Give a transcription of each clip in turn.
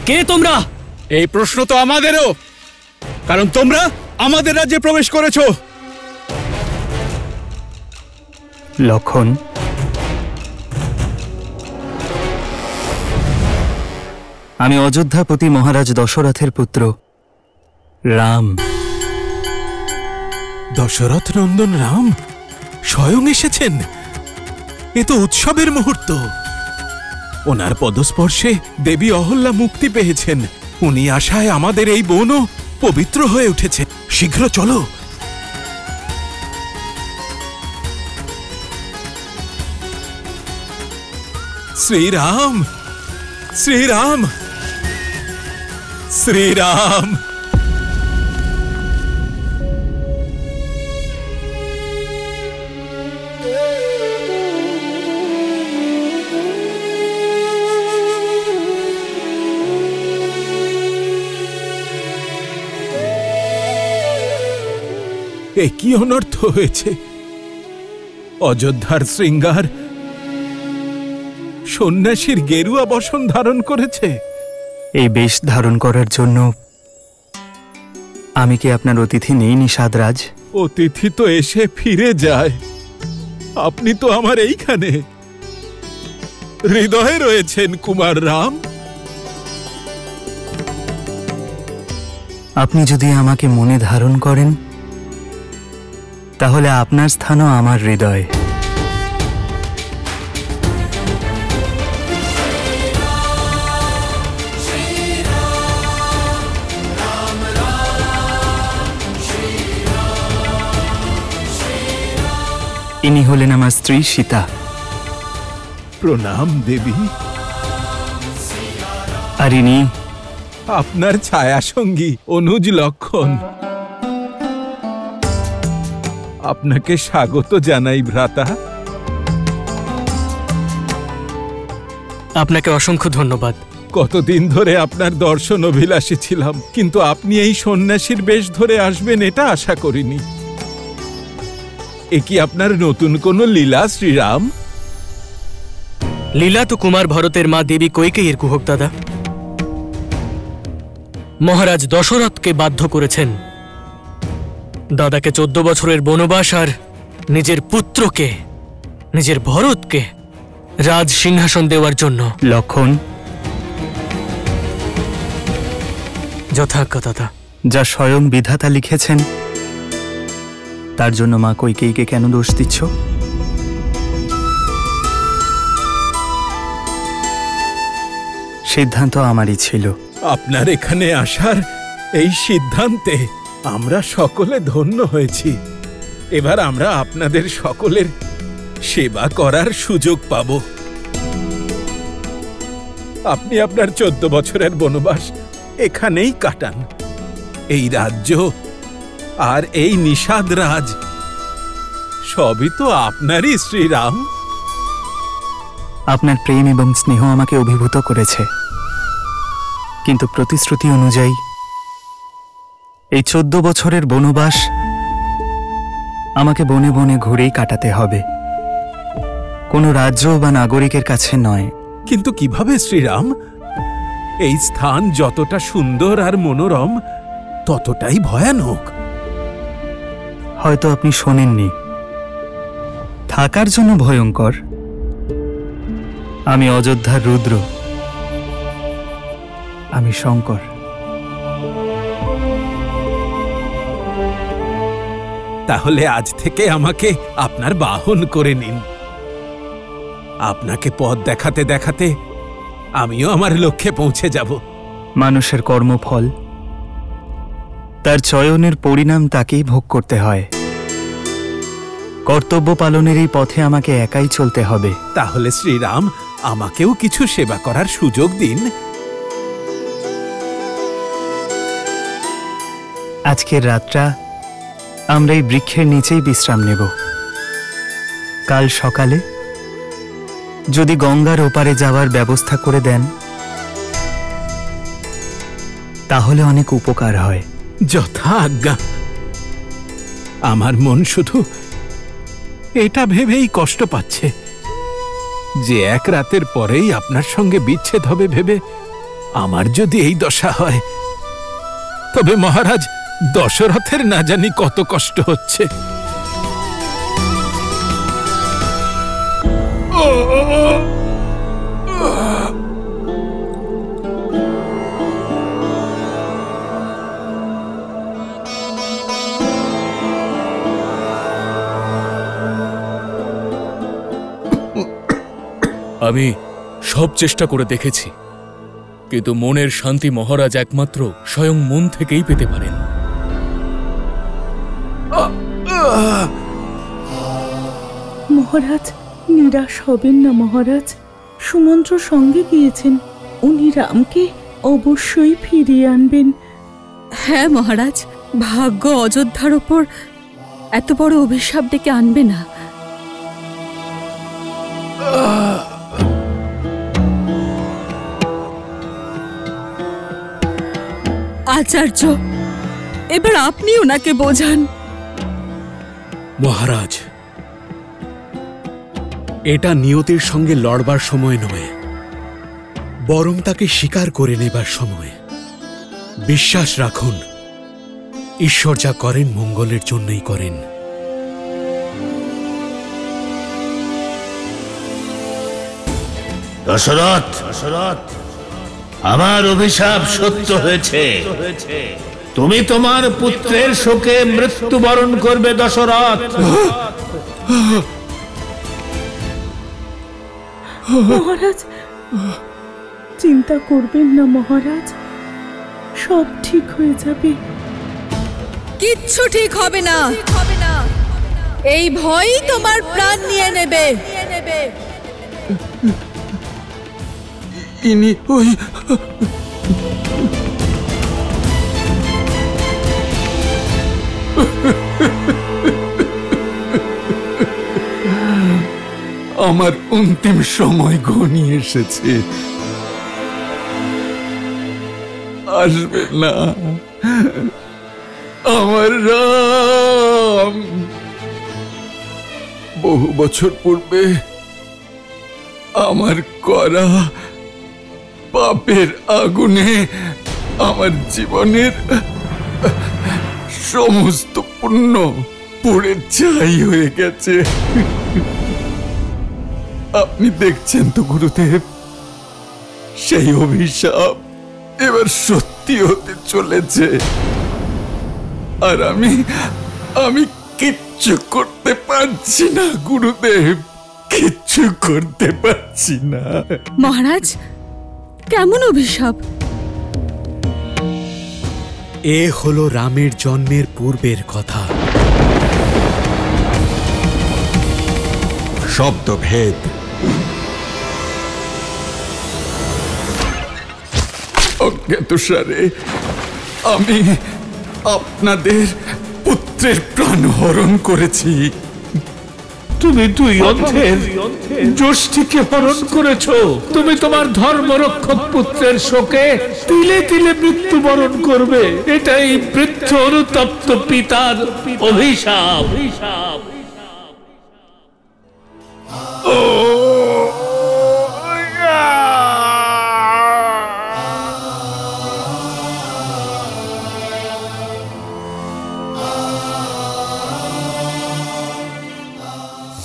কে তোমরা? এই প্রশ্ন তো আমাদেরও, কারণ তোমরা আমাদের রাজ্যে প্রবেশ করেছো। লক্ষণ, আমি অযোধ্যাপতি মহারাজ দশরথের পুত্র রাম। দশরথ নন্দন রাম স্বয়ং এসেছেন। এ তো উৎসবের মুহূর্ত। ওনার পদস্পর্শে দেবী অহল্যা মুক্তি পেয়েছেন। উনি আশায় আমাদের এই বনও পবিত্র হয়ে উঠেছে। শীঘ্র চলো। শ্রীরাম, শ্রীরাম, শ্রীরাম। এ কি অনর্থ হয়েছে? অযোধ্যার শৃঙ্গার সন্ন্যাসীর গেরুয়া বসন ধারণ করেছে। এই বেশ ধারণ করার জন্য আমি কি আপনার অতিথি নেই নিষাদরাজ? অতিথি তো এসে ফিরে যায়। আপনি তো আমার এইখানে হৃদয়ে রয়েছেন কুমার রাম। আপনি যদি আমাকে মনে ধারণ করেন তাহলে আপনার স্থানও আমার হৃদয়। ইনি হলেন আমার স্ত্রী সীতা। প্রণাম দেবী। আর ইনি আপনার ছায়া সঙ্গী অনুজ লক্ষণ। আপনাকে স্বাগত জানাই ভ্রাতা। আপনাকে অসংখ্য ধন্যবাদ। কতদিন ধরে আপনার দর্শন অভিলাষী ছিলাম, কিন্তু আপনি এই সন্ন্যাসীর বেশ ধরে আসবেন এটা আশা করিনি। এ কি আপনার নতুন কোনো লীলা শ্রীরাম? লীলা তো কুমার ভরতের মা দেবী কৈকেয়ীর কুহক দাদা। মহারাজ দশরথকে বাধ্য করেছেন দাদাকে 14 বছরের বনবাস আর নিজের পুত্রকে, নিজের ভরতকে রাজ সিংহাসন দেওয়ার জন্য। লক্ষণ, যথাজ্ঞা দাদা। যা স্বয়ং বিধাতা লিখেছেন তার জন্য মা কৈকেয়ীকে কেন দোষ দিচ্ছ? সিদ্ধান্ত আমারই ছিল। আপনার এখানে আসার এই সিদ্ধান্তে আমরা সকলে ধন্য হয়েছি। এবার আমরা আপনাদের সকলের সেবা করার সুযোগ পাব। আপনি আপনার 14 বছরের বনবাস এখানেই কাটান। এই রাজ্য আর এই নিষাদ রাজ সবই তো আপনারই শ্রীরাম। আপনার প্রেম এবং স্নেহ আমাকে অভিভূত করেছে, কিন্তু প্রতিশ্রুতি অনুযায়ী এই 14 বছরের বনবাস আমাকে বনে বনে ঘুরেই কাটাতে হবে, কোনো রাজ্য বা নাগরিকের কাছে নয়। কিন্তু কিভাবে শ্রীরাম? এই স্থান যতটা সুন্দর আর মনোরম ততটাই ভয়ানক। হয়তো আপনি শোনেননি। থাকার জন্য ভয়ঙ্কর। আমি অযোধ্যার রুদ্র, আমি শঙ্কর। তাহলে আজ থেকে আমাকে আপনার বাহন করে নিন। আপনাকে পথ দেখাতে দেখাতে আমিও আমার লক্ষ্যে পৌঁছে যাব। মানুষের কর্মফল, তার চয়নের পরিণাম তাকেই ভোগ করতে হয়। কর্তব্য পালনের এই পথে আমাকে একাই চলতে হবে। তাহলে শ্রীরাম, আমাকেও কিছু সেবা করার সুযোগ দিন। আজকের রাতটা আমরা এই বৃক্ষের নিচেই বিশ্রাম নেব। কাল সকালে যদি গঙ্গার ওপারে যাওয়ার ব্যবস্থা করে দেন তাহলে অনেক উপকার হয়। যথা আজ্ঞা। আমার মন শুধু এটা ভেবেই কষ্ট পাচ্ছে যে এক রাতের পরেই আপনার সঙ্গে বিচ্ছেদ হবে ভেবে আমার যদি এই দশা হয়, তবে মহারাজ দশরথের না জানি কত কষ্ট হচ্ছে। আমি সব চেষ্টা করে দেখেছি, কিন্তু মনের শান্তি মহারাজ একমাত্র স্বয়ং মন থেকেই পেতে পারেন। মহারাজ, নিরাশ হবেন না মহারাজ। সুমন্ত্র সঙ্গে গিয়েছেন, উনি রামকে অবশ্যই ফিরিয়ে আনবেন। হ্যাঁ মহারাজ, ভাগ্য অযোধ্যার ওপর এত বড় অভিশাপ ডেকে আনবে না। আচার্য, এবার আপনি ওনাকে বোঝান। মহারাজ, এটা নিয়তির সঙ্গে লড়বার সময় নয়, বরং তাকে স্বীকার করে নেবার সময়। বিশ্বাস রাখুন, ঈশ্বর যা করেন মঙ্গলের জন্যই করেন। দশরথ, আমার অভিশাপ সত্য হয়েছে। তুমি তোমার পুত্রের শোকে মৃত্যুবরণ করবে দশরথ। মহারাজ, চিন্তা করবেন না মহারাজ, সব ঠিক হয়ে যাবে। কিচ্ছু ঠিক হবে না, এই ভয়ই তোমার প্রাণ নিয়ে নেবে। ইনি ওই আমার অন্তিম সময় ঘনিয়ে এসেছে। আসবে না আমার রাম। বহু বছর পূর্বে আমার করা পাপের আগুনে আমার জীবনের সমস্ত পুণ্য পুড়ে ছাই হয়ে গেছে। আপনি দেখছেন তো গুরুদেব, সেই অভিশাপ এবার সত্যি হতে চলেছে। আর আমি কিচ্ছু করতে পারছি না গুরুদেব, কিচ্ছু করতে পারছি না। মহারাজ, কেমন অভিশাপ? এ হলো রামের জন্মের পূর্বের কথা। শব্দভেদ। অজ্ঞাতসারে আমি আপনাদের পুত্রের প্রাণ হরণ করেছি। তুমি দুই অন্ধের জ্যোষ্ঠীকে হরণ করেছ। তুমি তোমার ধর্মরক্ষক পুত্রের শোকে তিলে তিলে মৃত্যুবরণ করবে। এটাই বৃদ্ধ অনুতপ্ত পিতার অভিশাপ।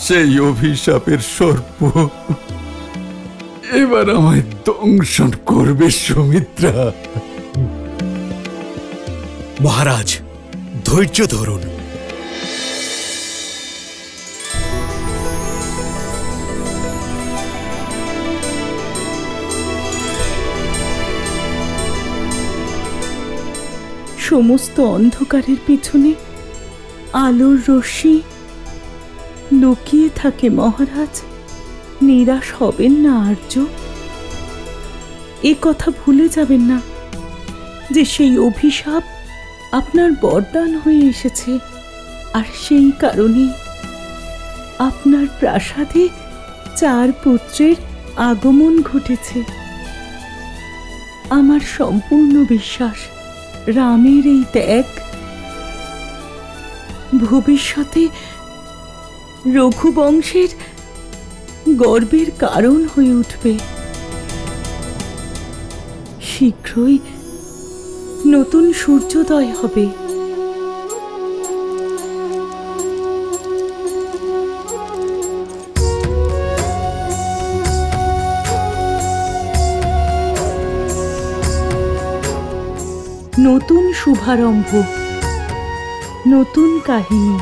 সেই অভিশাপের সর্প এবার আমায় দংশন করবে সুমিত্রা। মহারাজ, ধৈর্য ধরুন। সমস্ত অন্ধকারের পিছনে আলোর রশ্মি লুকিয়ে থাকে মহারাজ। নিরাশ হবেন না আর্য, এ কথা ভুলে যাবেন না যে সেই অভিশাপ আপনার বরদান হয়ে এসেছে। আর সেই কারণে আপনার প্রাসাদে 4 পুত্রের আগমন ঘটেছে। আমার সম্পূর্ণ বিশ্বাস, রামের এই ত্যাগ ভবিষ্যতে রঘুবংশের গর্বের কারণ হয়ে উঠবে। শীঘ্রই নতুন সূর্যোদয় হবে। নতুন শুভারম্ভ, নতুন কাহিনী।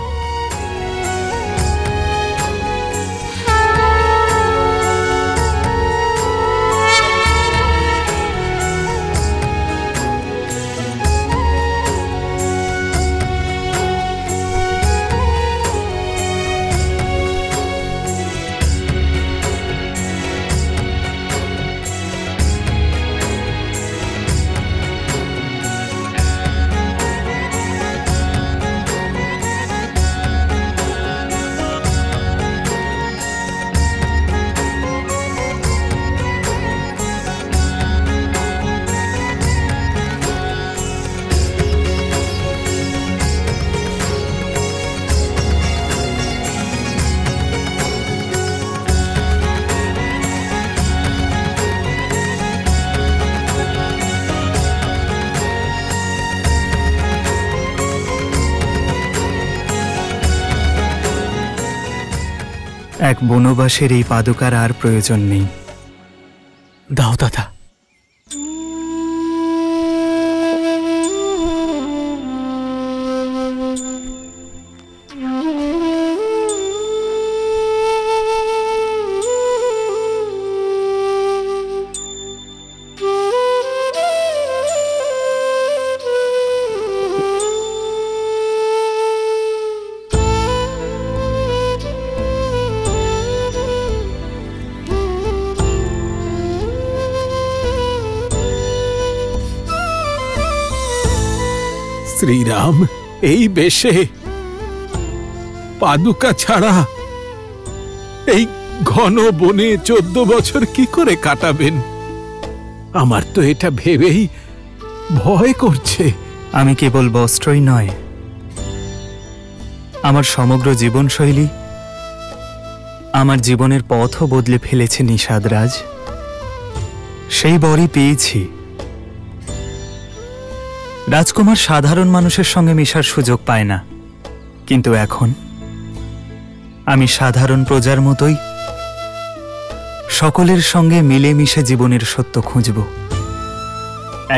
এক বনবাসের এই পাদুকার আর প্রয়োজন নেই। দাও দাদা। শ্রীরাম এই বেশে পাদুকা ছাড়া এই ঘন বনে 14 বছর কি করে কাটাবেন? আমার তো এটা ভেবেই ভয় করছে। আমি কেবল বস্ত্রই নয়, আমার সমগ্র জীবনশৈলী, আমার জীবনের পথও বদলে ফেলেছে নিষাদরাজ। সেই বরই পেয়েছি। রাজকুমার সাধারণ মানুষের সঙ্গে মেশার সুযোগ পায় না, কিন্তু এখন আমি সাধারণ প্রজার মতোই সকলের সঙ্গে মিলেমিশে জীবনের সত্য খুঁজব।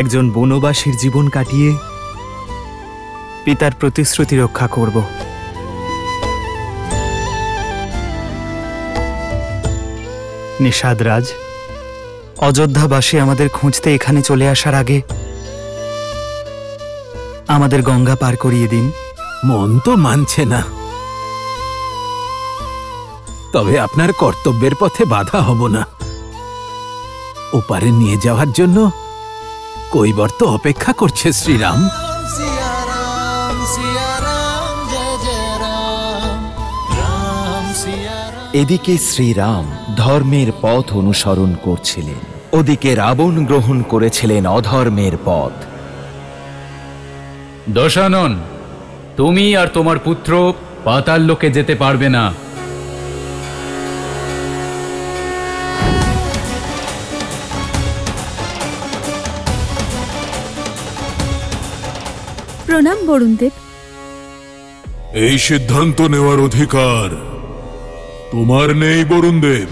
একজন বনবাসীর জীবন কাটিয়ে পিতার প্রতিশ্রুতি রক্ষা করব। নিষাদরাজ, অযোধ্যাবাসী আমাদের খুঁজতে এখানে চলে আসার আগে আমাদের গঙ্গা পার করিয়ে দিন। মন তো মানছে না, তবে আপনার কর্তব্যের পথে বাধা হব না। ওপারে নিয়ে যাওয়ার জন্য কৈবর্ত অপেক্ষা করছে শ্রীরাম। এদিকে শ্রীরাম ধর্মের পথ অনুসরণ করছিলেন, ওদিকে রাবণ গ্রহণ করেছিলেন অধর্মের পথ। দশানন, তুমি আর তোমার পুত্র পাতাল লোকে যেতে পারবে না। প্রণাম বরুণদেব। এই সিদ্ধান্ত নেওয়ার অধিকার তোমার নেই বরুণদেব।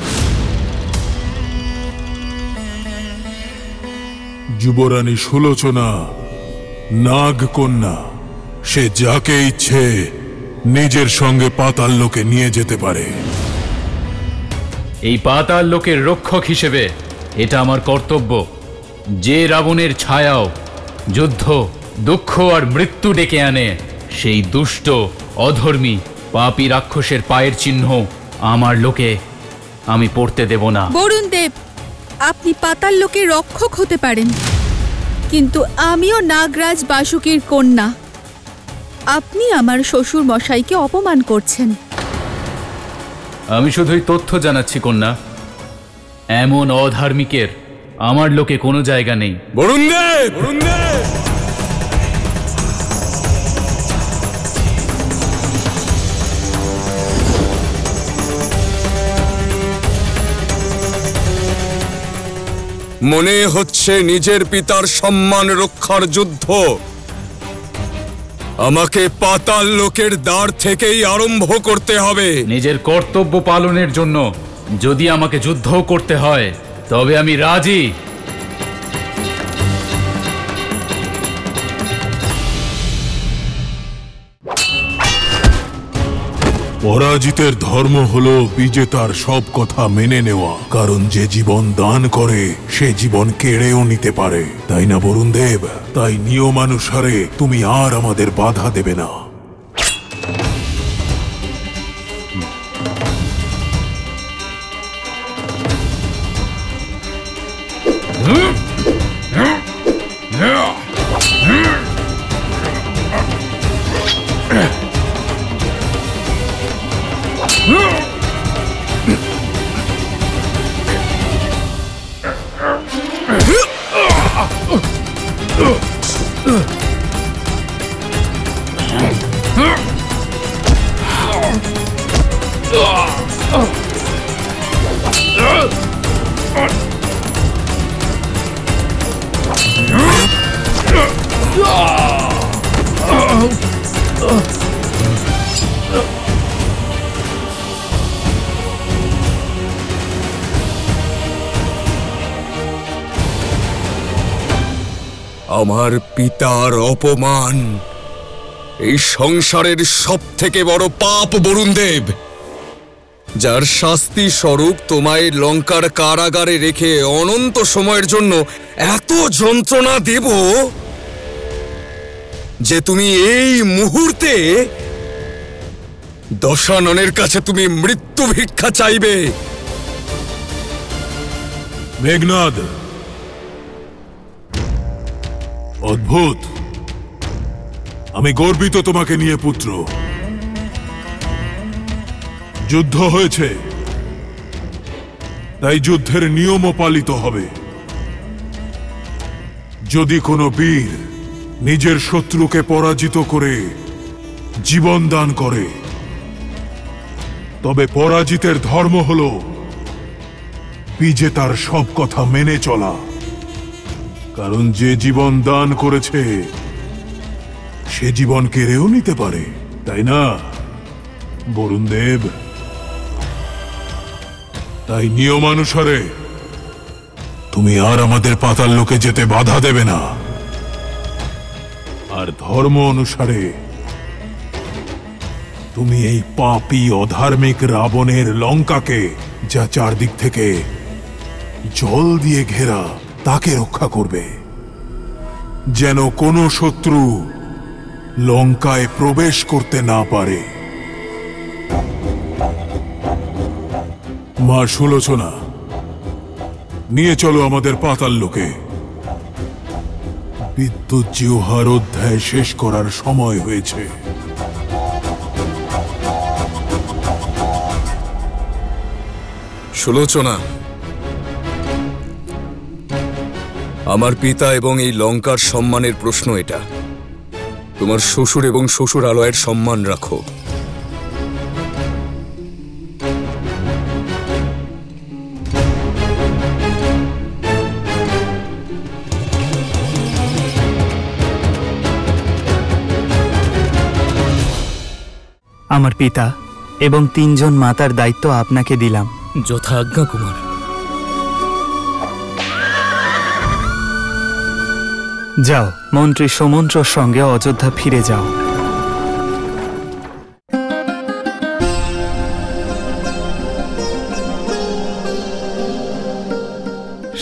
যুবরানী সুলোচনা নাগকন্যা, সে যাকে ইচ্ছে নিজের সঙ্গে পাতাল লোকে নিয়ে যেতে পারে। এই পাতাল লোকের রক্ষক হিসেবে এটা আমার কর্তব্য। যে রাবণের ছায়াও যুদ্ধ, দুঃখ আর মৃত্যু ডেকে আনে, সেই দুষ্ট, অধর্মী, পাপী রাক্ষসের পায়ের চিহ্ন আমার লোকে আমি পড়তে দেব না। বরুণদেব, আপনি পাতাল লোকের রক্ষক হতে পারেন, কিন্তু আমিও নাগরাজ বাসুকীর কন্যা। আপনি আমার শ্বশুর মশাইকে অপমান করছেন। আমি শুধুই তথ্য জানাচ্ছি কন্যা, এমন অধার্মিকের আমার লোকে কোনো জায়গা নেই। বরুণদেব, বরুণদেব! মনে হচ্ছে নিজের পিতার সম্মান রক্ষার যুদ্ধ আমাকে পাতাল লোকের দ্বার থেকেই আরম্ভ করতে হবে। নিজের কর্তব্য পালনের জন্য যদি আমাকে যুদ্ধ করতে হয় তবে আমি রাজি। পরাজিতের ধর্ম হলো বিজেতার সব কথা মেনে নেওয়া, কারণ যে জীবন দান করে সে জীবন কেড়েও নিতে পারে, তাই না বরুণ দেব? তাই নিয়মানুসারে তুমি আর আমাদের বাধা দেবে না। আমার পিতার অপমান এই সংসারের সব থেকে বড় পাপ বরুণ দেব, যার শাস্তি স্বরূপ তোমায় লঙ্কার কারাগারে রেখে অনন্ত সময়ের জন্য এত যন্ত্রণা দেব যে তুমি এই মুহূর্তে দশাননের কাছে তুমি মৃত্যু ভিক্ষা চাইবে। মেঘনাদ, অদ্ভুত, আমি গর্বিত তোমাকে নিয়ে পুত্র। যুদ্ধ হয়েছে, তাই যুদ্ধের নিয়মও পালিত হবে। যদি কোনো বীর নিজের শত্রুকে পরাজিত করে জীবন দান করে, তবে পরাজিতের ধর্ম হল বিজেতার সব কথা মেনে চলা, কারণ যে জীবন দান করেছে সে জীবন কেড়েও নিতে পারে, তাই না বরুণ দেব? তাই নিয়মানুসারে তুমি আর আমাদের পাতাল লোকে যেতে বাধা দেবে না, আর ধর্ম অনুসারে তুমি এই পাপী অধার্মিক রাবণের লঙ্কাকে, যা চারদিক থেকে জল দিয়ে ঘেরা, তাকে রক্ষা করবে, যেন কোনো শত্রু লঙ্কায় প্রবেশ করতে না পারে। মা সুলোচনা, নিয়ে চলো আমাদের পাতাল লোকে। বিদ্যুৎ জিহ্বার অধ্যায় শেষ করার সময় হয়েছে। সুলোচনা, আমার পিতা এবং এই লঙ্কার সম্মানের প্রশ্ন এটা। তোমার শ্বশুর এবং শ্বশুরালয়ের সম্মান রাখো। আমার পিতা এবং 3 জন মাতার দায়িত্ব আপনাকে দিলাম। যথা আজ্ঞা কুমার। যাও, মন্ত্রী সমন্ত্রর সঙ্গে অযোধ্যা ফিরে যাও।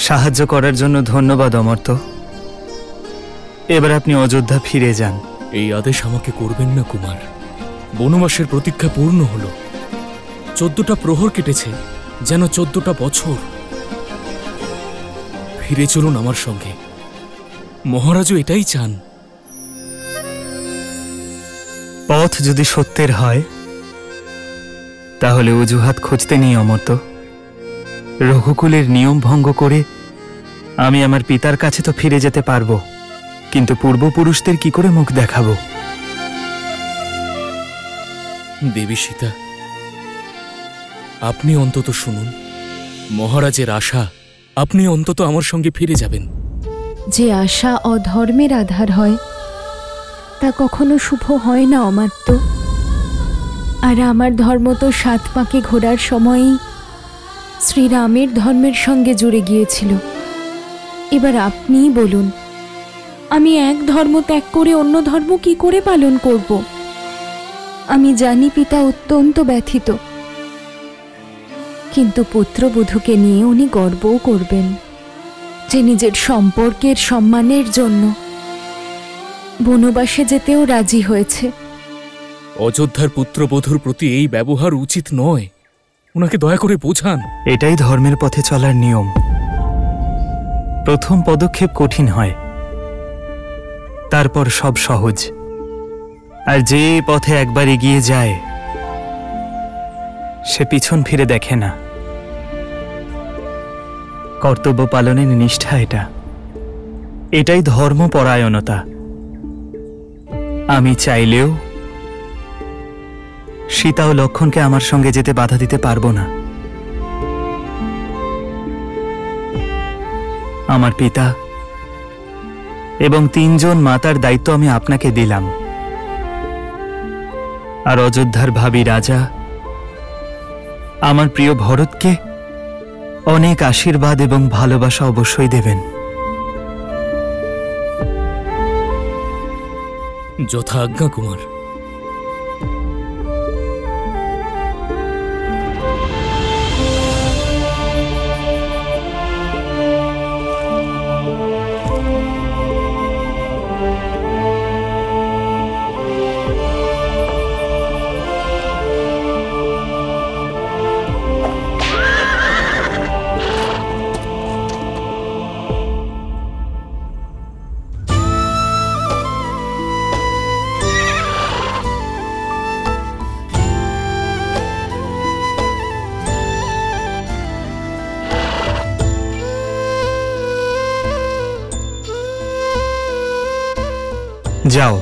সাহায্য করার জন্য ধন্যবাদ অমর্ত্য। এবার আপনি অযোধ্যা ফিরে যান। এই আদেশ আমাকে করবেন না কুমার। বনবাসের প্রতীক্ষা পূর্ণ হল। 14টা প্রহর কেটেছে, যেন 14টা বছর। ফিরে চলুন আমার সঙ্গে। মহারাজও এটাই চান। পথ যদি সত্যের হয় তাহলে অজুহাত খুঁজতে নেই অমর্ত্য। রঘুকুলের নিয়ম ভঙ্গ করে আমি আমার পিতার কাছে তো ফিরে যেতে পারবো, কিন্তু পূর্বপুরুষদের কি করে মুখ দেখাবো? দেবী সীতা, আপনি অন্তত শুনুন। মহারাজের আশা আপনি অন্তত আমার সঙ্গে ফিরে যাবেন। যে আশা অধর্মের আধার হয় তা কখনো শুভ হয় না অমাত্য। আর আমার ধর্ম তো 7 পাকে ঘোরার সময়ই শ্রীরামের ধর্মের সঙ্গে জুড়ে গিয়েছিল। এবার আপনিই বলুন, আমি এক ধর্ম ত্যাগ করে অন্য ধর্ম কি করে পালন করব? আমি জানি পিতা অত্যন্ত ব্যথিত, কিন্তু পুত্রবধূকে নিয়ে উনি গর্বও করবেন যে নিজের সম্পর্কের সম্মানের জন্য বনবাসে যেতেও রাজি হয়েছে। অযোধ্যার পুত্রবধূর প্রতি এই ব্যবহার উচিত নয়, ওনাকে দয়া করে বোঝান। এটাই ধর্মের পথে চলার নিয়ম। প্রথম পদক্ষেপ কঠিন হয়, তারপর সব সহজ। আর যে পথে একবার এগিয়ে যায় সে পিছন ফিরে দেখে না। কর্তব্য পালনের নিষ্ঠা এটাই ধর্মপরায়ণতা। আমি চাইলেও সীতা ও লক্ষ্মণকে আমার সঙ্গে যেতে বাধা দিতে পারবো না। আমার পিতা এবং 3 জন মাতার দায়িত্ব আমি আপনাকে দিলাম। আর অযোধ্যার ভাবী রাজা আমার প্রিয় ভরতকে অনেক আশীর্বাদ এবং ভালোবাসা অবশ্যই দেবেন। যথা আজ্ঞা কুমার। যাও,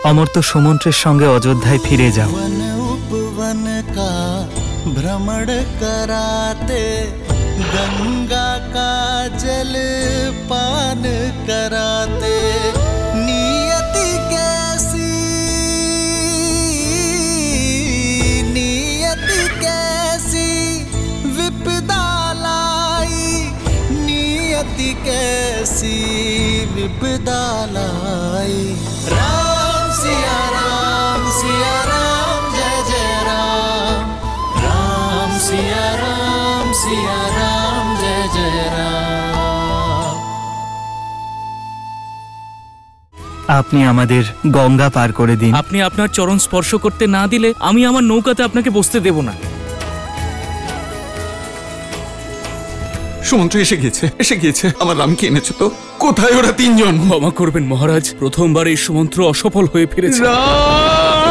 অমর্ত্য সুমন্ত্রের সঙ্গে অযোধ্যায় ফিরে যাও। उपवन का भ्रमण कराते, गंगा का जल पान कराते, नियति कैसी विपदा लाई, नियति कैसी विपदा लाई। राम सिया राम जय जय राम, राम सिया राम जय जय राम। আপনি আমাদের গঙ্গা পার করে দিন। আপনি আপনার চরণ স্পর্শ করতে না দিলে আমি আমার নৌকাতে আপনাকে বসতে দেব না। সুমন্ত্র এসে গিয়েছে। আমার রামকে এনেছো তো? কোথায় ওরা 3 জন? ক্ষমা করবেন মহারাজ, প্রথমবার এই সুমন্ত্র অসফল হয়ে ফিরেছে। রাম!